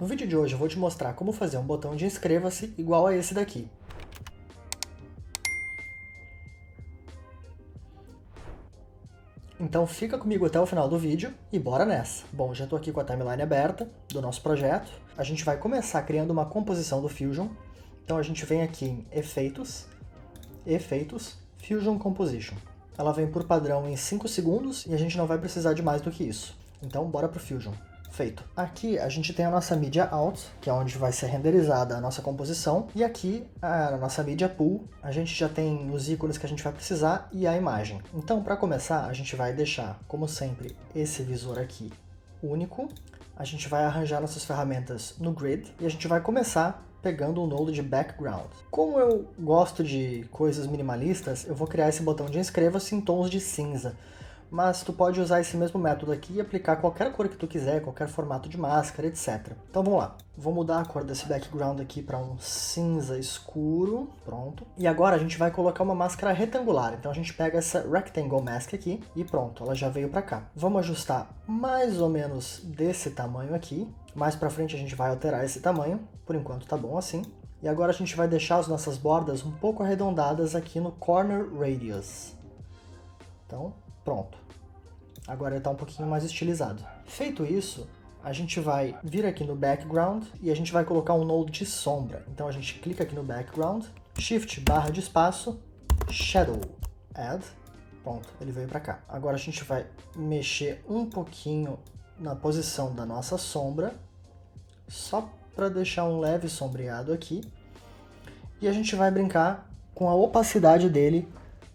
No vídeo de hoje eu vou te mostrar como fazer um botão de inscreva-se igual a esse daqui. Então fica comigo até o final do vídeo e bora nessa! Bom, já estou aqui com a timeline aberta do nosso projeto. A gente vai começar criando uma composição do Fusion. Então a gente vem aqui em Efeitos, Efeitos, Fusion Composition. Ela vem por padrão em 5 segundos e a gente não vai precisar de mais do que isso. Então bora pro Fusion. Feito. Aqui a gente tem a nossa Media Out, que é onde vai ser renderizada a nossa composição, e aqui a nossa Media Pool, a gente já tem os ícones que a gente vai precisar e a imagem. Então, para começar, a gente vai deixar, como sempre, esse visor aqui único. A gente vai arranjar nossas ferramentas no Grid e a gente vai começar pegando o node de Background. Como eu gosto de coisas minimalistas, eu vou criar esse botão de inscreva-se em tons de cinza. Mas tu pode usar esse mesmo método aqui e aplicar qualquer cor que tu quiser, qualquer formato de máscara, etc. Então vamos lá. Vou mudar a cor desse background aqui para um cinza escuro. Pronto. E agora a gente vai colocar uma máscara retangular. Então a gente pega essa Rectangle Mask aqui e pronto, ela já veio para cá. Vamos ajustar mais ou menos desse tamanho aqui. Mais para frente a gente vai alterar esse tamanho. Por enquanto tá bom assim. E agora a gente vai deixar as nossas bordas um pouco arredondadas aqui no Corner Radius. Então, pronto. Agora ele está um pouquinho mais estilizado. Feito isso, a gente vai vir aqui no Background e a gente vai colocar um node de sombra. Então a gente clica aqui no Background, Shift barra de espaço, Shadow, Add, pronto, ele veio para cá. Agora a gente vai mexer um pouquinho na posição da nossa sombra, só para deixar um leve sombreado aqui. E a gente vai brincar com a opacidade dele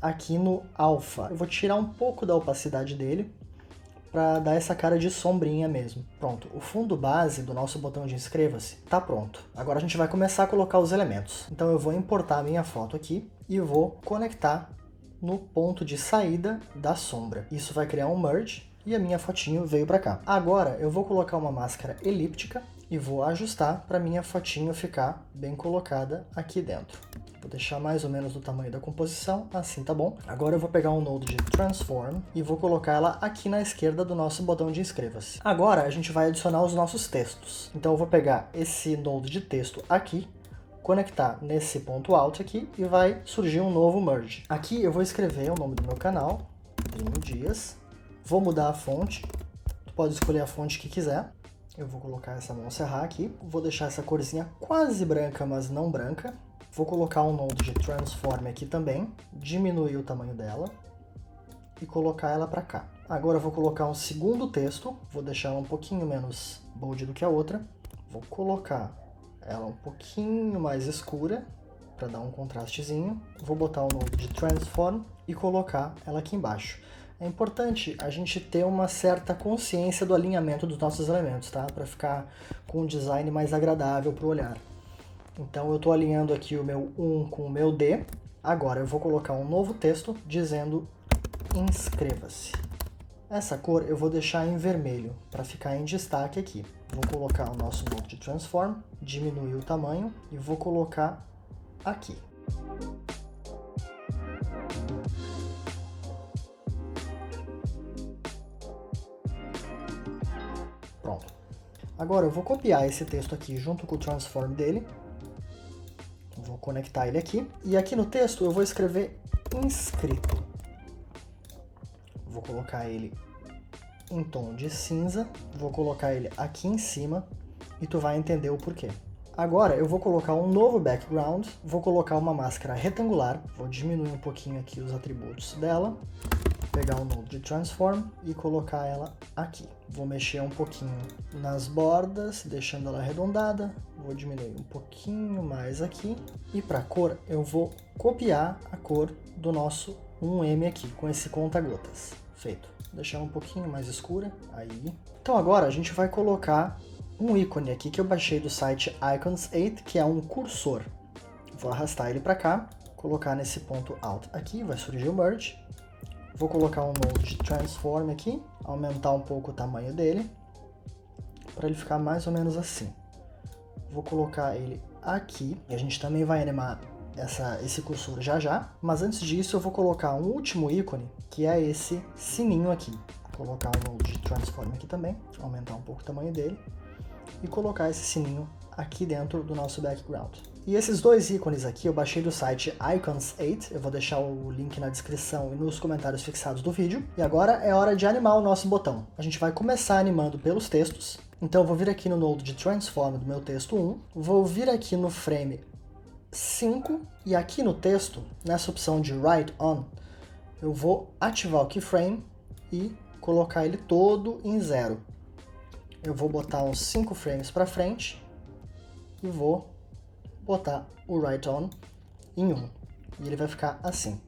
aqui no Alpha. Eu vou tirar um pouco da opacidade dele para dar essa cara de sombrinha mesmo. Pronto, o fundo base do nosso botão de inscreva-se está pronto. Agora a gente vai começar a colocar os elementos. Então eu vou importar a minha foto aqui e vou conectar no ponto de saída da sombra. Isso vai criar um merge e a minha fotinho veio para cá. Agora eu vou colocar uma máscara elíptica e vou ajustar para minha fotinho ficar bem colocada aqui dentro. Vou deixar mais ou menos do tamanho da composição, assim tá bom. Agora eu vou pegar um node de Transform e vou colocar ela aqui na esquerda do nosso botão de inscreva-se. Agora a gente vai adicionar os nossos textos. Então eu vou pegar esse node de texto aqui, conectar nesse ponto alto aqui e vai surgir um novo merge. Aqui eu vou escrever o nome do meu canal, Plínio Dias. Vou mudar a fonte, tu pode escolher a fonte que quiser. Eu vou colocar essa Montserrat aqui, vou deixar essa corzinha quase branca, mas não branca. Vou colocar um node de Transform aqui também, diminuir o tamanho dela e colocar ela para cá. Agora eu vou colocar um segundo texto, vou deixar ela um pouquinho menos bold do que a outra. Vou colocar ela um pouquinho mais escura, para dar um contrastezinho. Vou botar o node de Transform e colocar ela aqui embaixo. É importante a gente ter uma certa consciência do alinhamento dos nossos elementos, tá? Para ficar com um design mais agradável para o olhar. Então eu estou alinhando aqui o meu 1 com o meu D. Agora eu vou colocar um novo texto dizendo inscreva-se. Essa cor eu vou deixar em vermelho para ficar em destaque aqui. Vou colocar o nosso node de Transform, diminuir o tamanho e vou colocar aqui. Pronto. Agora eu vou copiar esse texto aqui junto com o Transform dele. Vou conectar ele aqui. E aqui no texto eu vou escrever inscrito. Vou colocar ele em tom de cinza. Vou colocar ele aqui em cima e tu vai entender o porquê. Agora eu vou colocar um novo background. Vou colocar uma máscara retangular. Vou diminuir um pouquinho aqui os atributos dela. Pegar o node de Transform e colocar ela aqui. Vou mexer um pouquinho nas bordas, deixando ela arredondada. Vou diminuir um pouquinho mais aqui. E para a cor, eu vou copiar a cor do nosso 1M aqui, com esse conta-gotas. Feito. Vou deixar um pouquinho mais escura. Aí. Então agora a gente vai colocar um ícone aqui que eu baixei do site Icons 8, que é um cursor. Vou arrastar ele para cá, colocar nesse ponto alto aqui, vai surgir o merge. Vou colocar um node de Transform aqui, aumentar um pouco o tamanho dele, para ele ficar mais ou menos assim. Vou colocar ele aqui, e a gente também vai animar esse cursor já, mas antes disso eu vou colocar um último ícone, que é esse sininho aqui. Vou colocar um node de Transform aqui também, aumentar um pouco o tamanho dele. e colocar esse sininho aqui dentro do nosso background. E esses dois ícones aqui eu baixei do site Icons 8, eu vou deixar o link na descrição e nos comentários fixados do vídeo. E agora é hora de animar o nosso botão. A gente vai começar animando pelos textos, então eu vou vir aqui no node de Transform do meu texto 1, vou vir aqui no frame 5, e aqui no texto, nessa opção de Write On, eu vou ativar o keyframe e colocar ele todo em 0. Eu vou botar uns 5 frames para frente e vou botar o Write On em 1. E ele vai ficar assim.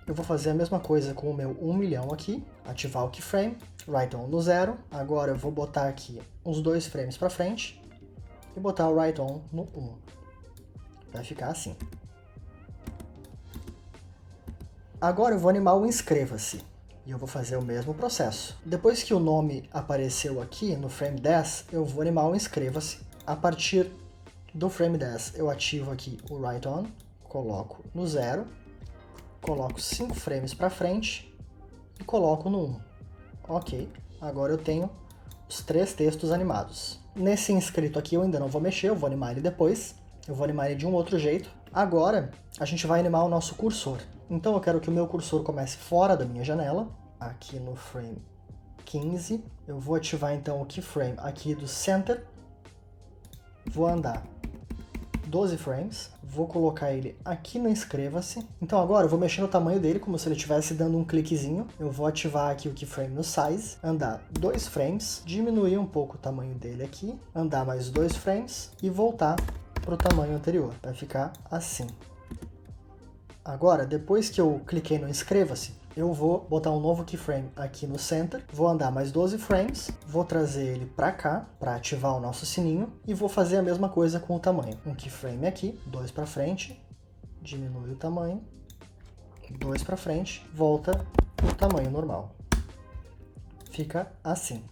Eu vou fazer a mesma coisa com o meu 1 milhão aqui, ativar o keyframe, Write On no 0. Agora eu vou botar aqui uns 2 frames para frente e botar o Write On no 1. Vai ficar assim. Agora eu vou animar o Inscreva-se. E eu vou fazer o mesmo processo. Depois que o nome apareceu aqui no frame 10, eu vou animar o Inscreva-se. A partir do frame 10, eu ativo aqui o Write On, coloco no 0, coloco 5 frames para frente e coloco no 1. Ok, agora eu tenho os 3 textos animados. Nesse inscrito aqui eu ainda não vou mexer, eu vou animar ele depois. Eu vou animar ele de um outro jeito. Agora, a gente vai animar o nosso cursor. Então eu quero que o meu cursor comece fora da minha janela, aqui no frame 15. Eu vou ativar então o keyframe aqui do center. Vou andar 12 frames. Vou colocar ele aqui no Inscreva-se. Então agora eu vou mexer no tamanho dele, como se ele estivesse dando um cliquezinho. Eu vou ativar aqui o keyframe no size, andar 2 frames, diminuir um pouco o tamanho dele aqui, andar mais 2 frames e voltar para o tamanho anterior. Vai ficar assim. Agora, depois que eu cliquei no Inscreva-se, eu vou botar um novo keyframe aqui no center, vou andar mais 12 frames, vou trazer ele para cá, para ativar o nosso sininho, e vou fazer a mesma coisa com o tamanho. Um keyframe aqui, 2 para frente, diminui o tamanho, 2 para frente, volta o tamanho normal. Fica assim.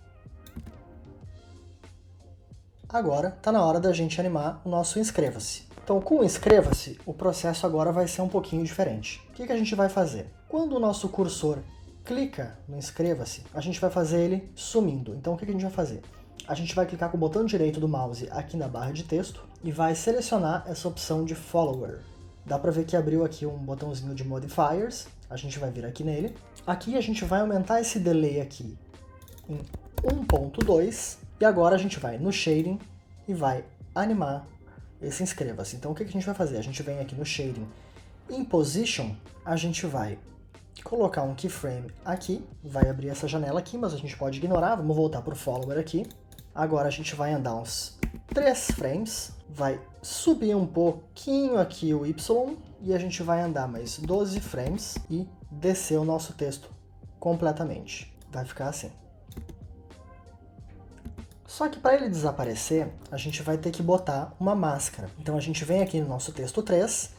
Agora está na hora da gente animar o nosso Inscreva-se. Então, com o Inscreva-se, o processo agora vai ser um pouquinho diferente. O que a gente vai fazer? Quando o nosso cursor clica no Inscreva-se, a gente vai fazer ele sumindo. Então, o que a gente vai fazer? A gente vai clicar com o botão direito do mouse aqui na barra de texto e vai selecionar essa opção de Follower. Dá para ver que abriu aqui um botãozinho de Modifiers. A gente vai vir aqui nele. Aqui a gente vai aumentar esse delay aqui em 1.2. E agora a gente vai no Shading e vai animar esse Inscreva-se. Então o que a gente vai fazer? A gente vem aqui no Shading, em Position, a gente vai colocar um keyframe aqui, vai abrir essa janela aqui, mas a gente pode ignorar, vamos voltar para o Follower aqui. Agora a gente vai andar uns 3 frames, vai subir um pouquinho aqui o Y, e a gente vai andar mais 12 frames e descer o nosso texto completamente. Vai ficar assim. Só que para ele desaparecer, a gente vai ter que botar uma máscara. Então a gente vem aqui no nosso texto 3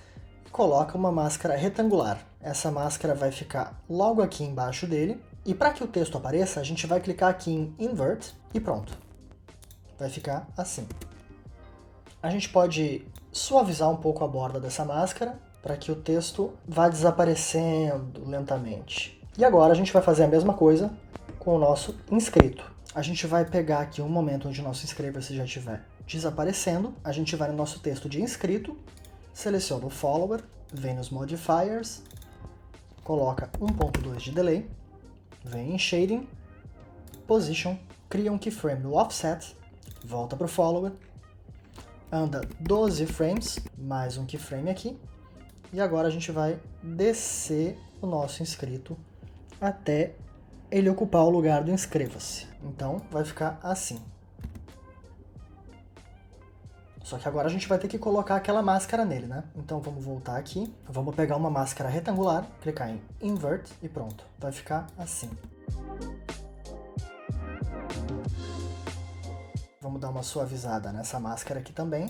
e coloca uma máscara retangular. Essa máscara vai ficar logo aqui embaixo dele. E para que o texto apareça, a gente vai clicar aqui em Invert e pronto. Vai ficar assim. A gente pode suavizar um pouco a borda dessa máscara para que o texto vá desaparecendo lentamente. E agora a gente vai fazer a mesma coisa com o nosso inscrito. A gente vai pegar aqui um momento onde o nosso Inscreva-se já estiver desaparecendo, a gente vai no nosso texto de inscrito, seleciona o Follower, vem nos Modifiers, coloca 1.2 de Delay, vem em Shading, Position, cria um keyframe no Offset, volta para o Follower, anda 12 frames, mais um keyframe aqui, e agora a gente vai descer o nosso inscrito até ele ocupar o lugar do Inscreva-se. Então vai ficar assim. Só que agora a gente vai ter que colocar aquela máscara nele, né? Então vamos voltar aqui, vamos pegar uma máscara retangular, clicar em Invert e pronto. Vai ficar assim. Vamos dar uma suavizada nessa máscara aqui também.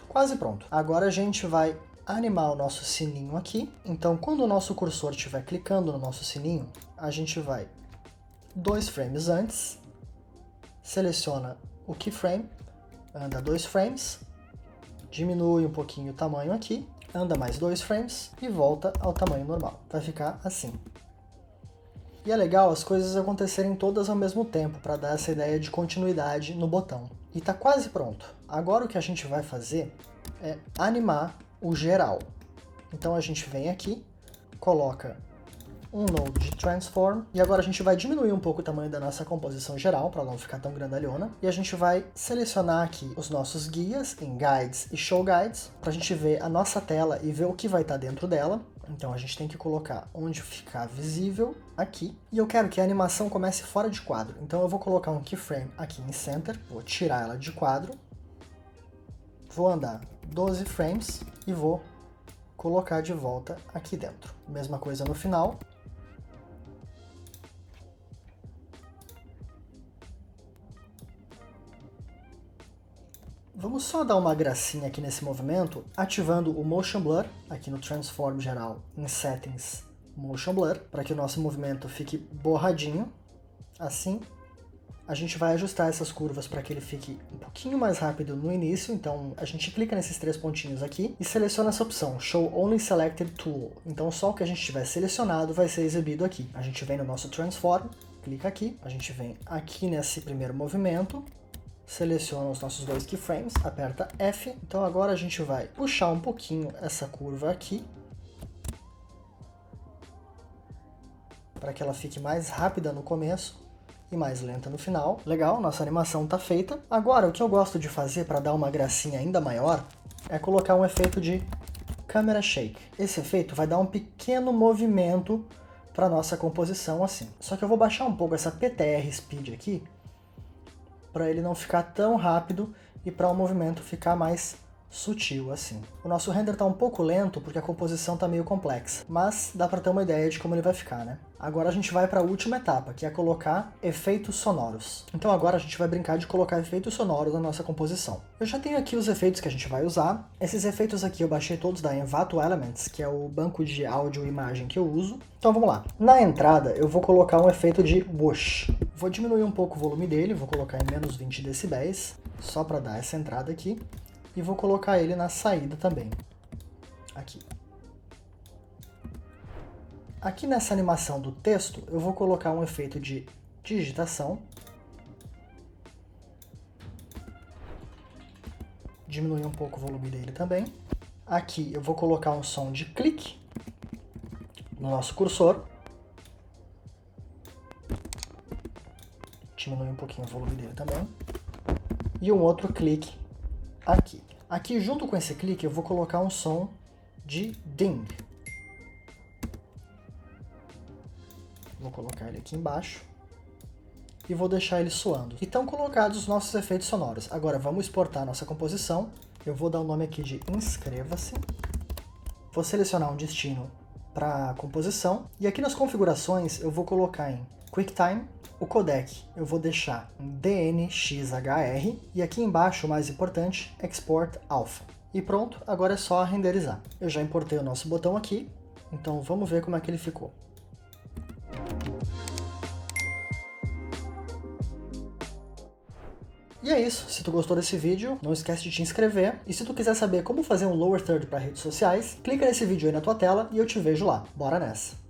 Quase pronto. Agora a gente vai animar o nosso sininho aqui. Então, quando o nosso cursor estiver clicando no nosso sininho, a gente vai 2 frames antes, seleciona o keyframe, anda 2 frames, diminui um pouquinho o tamanho aqui, anda mais 2 frames e volta ao tamanho normal. Vai ficar assim. E é legal as coisas acontecerem todas ao mesmo tempo, para dar essa ideia de continuidade no botão. E tá quase pronto. Agora o que a gente vai fazer é animar o geral. Então a gente vem aqui, coloca um node de transform, e agora a gente vai diminuir um pouco o tamanho da nossa composição geral, para não ficar tão grandalhona, e a gente vai selecionar aqui os nossos guias em Guides e Show Guides, para a gente ver a nossa tela e ver o que vai estar dentro dela. Então a gente tem que colocar onde ficar visível aqui, e eu quero que a animação comece fora de quadro, então eu vou colocar um keyframe aqui em Center, vou tirar ela de quadro, vou andar 12 frames e vou colocar de volta aqui dentro. Mesma coisa no final. Vamos só dar uma gracinha aqui nesse movimento, ativando o Motion Blur, aqui no Transform geral, em Settings, Motion Blur, para que o nosso movimento fique borradinho, assim. A gente vai ajustar essas curvas para que ele fique um pouquinho mais rápido no início, então a gente clica nesses 3 pontinhos aqui e seleciona essa opção, Show Only Selected Tool. Então só o que a gente tiver selecionado vai ser exibido aqui. A gente vem no nosso Transform, clica aqui, a gente vem aqui nesse primeiro movimento, seleciona os nossos 2 keyframes, aperta F. Então agora a gente vai puxar um pouquinho essa curva aqui, para que ela fique mais rápida no começo e mais lenta no final. Legal, nossa animação está feita. Agora, o que eu gosto de fazer para dar uma gracinha ainda maior é colocar um efeito de Camera Shake. Esse efeito vai dar um pequeno movimento para nossa composição assim. Só que eu vou baixar um pouco essa PTR Speed aqui, para ele não ficar tão rápido e para o movimento ficar mais sutil assim. O nosso render está um pouco lento porque a composição está meio complexa, mas dá para ter uma ideia de como ele vai ficar, né? Agora a gente vai para a última etapa, que é colocar efeitos sonoros. Então agora a gente vai brincar de colocar efeitos sonoros na nossa composição. Eu já tenho aqui os efeitos que a gente vai usar. Esses efeitos aqui eu baixei todos da Envato Elements, que é o banco de áudio e imagem que eu uso. Então vamos lá. Na entrada eu vou colocar um efeito de whoosh. Vou diminuir um pouco o volume dele, vou colocar em menos 20 decibéis, só para dar essa entrada aqui. E vou colocar ele na saída também, aqui. Aqui nessa animação do texto, eu vou colocar um efeito de digitação. Diminuir um pouco o volume dele também. Aqui eu vou colocar um som de clique no nosso cursor. Diminuir um pouquinho o volume dele também. E um outro clique aqui. Aqui, junto com esse clique, eu vou colocar um som de ding. Vou colocar ele aqui embaixo e vou deixar ele soando. E estão colocados os nossos efeitos sonoros. Agora vamos exportar nossa composição. Eu vou dar o nome aqui de inscreva-se. Vou selecionar um destino para a composição. E aqui nas configurações eu vou colocar em QuickTime. O codec eu vou deixar em DNxHR. E aqui embaixo, o mais importante, Export Alpha. E pronto, agora é só renderizar. Eu já importei o nosso botão aqui, então vamos ver como é que ele ficou. E é isso, se tu gostou desse vídeo, não esquece de te inscrever, e se tu quiser saber como fazer um lower third para redes sociais, clica nesse vídeo aí na tua tela e eu te vejo lá. Bora nessa!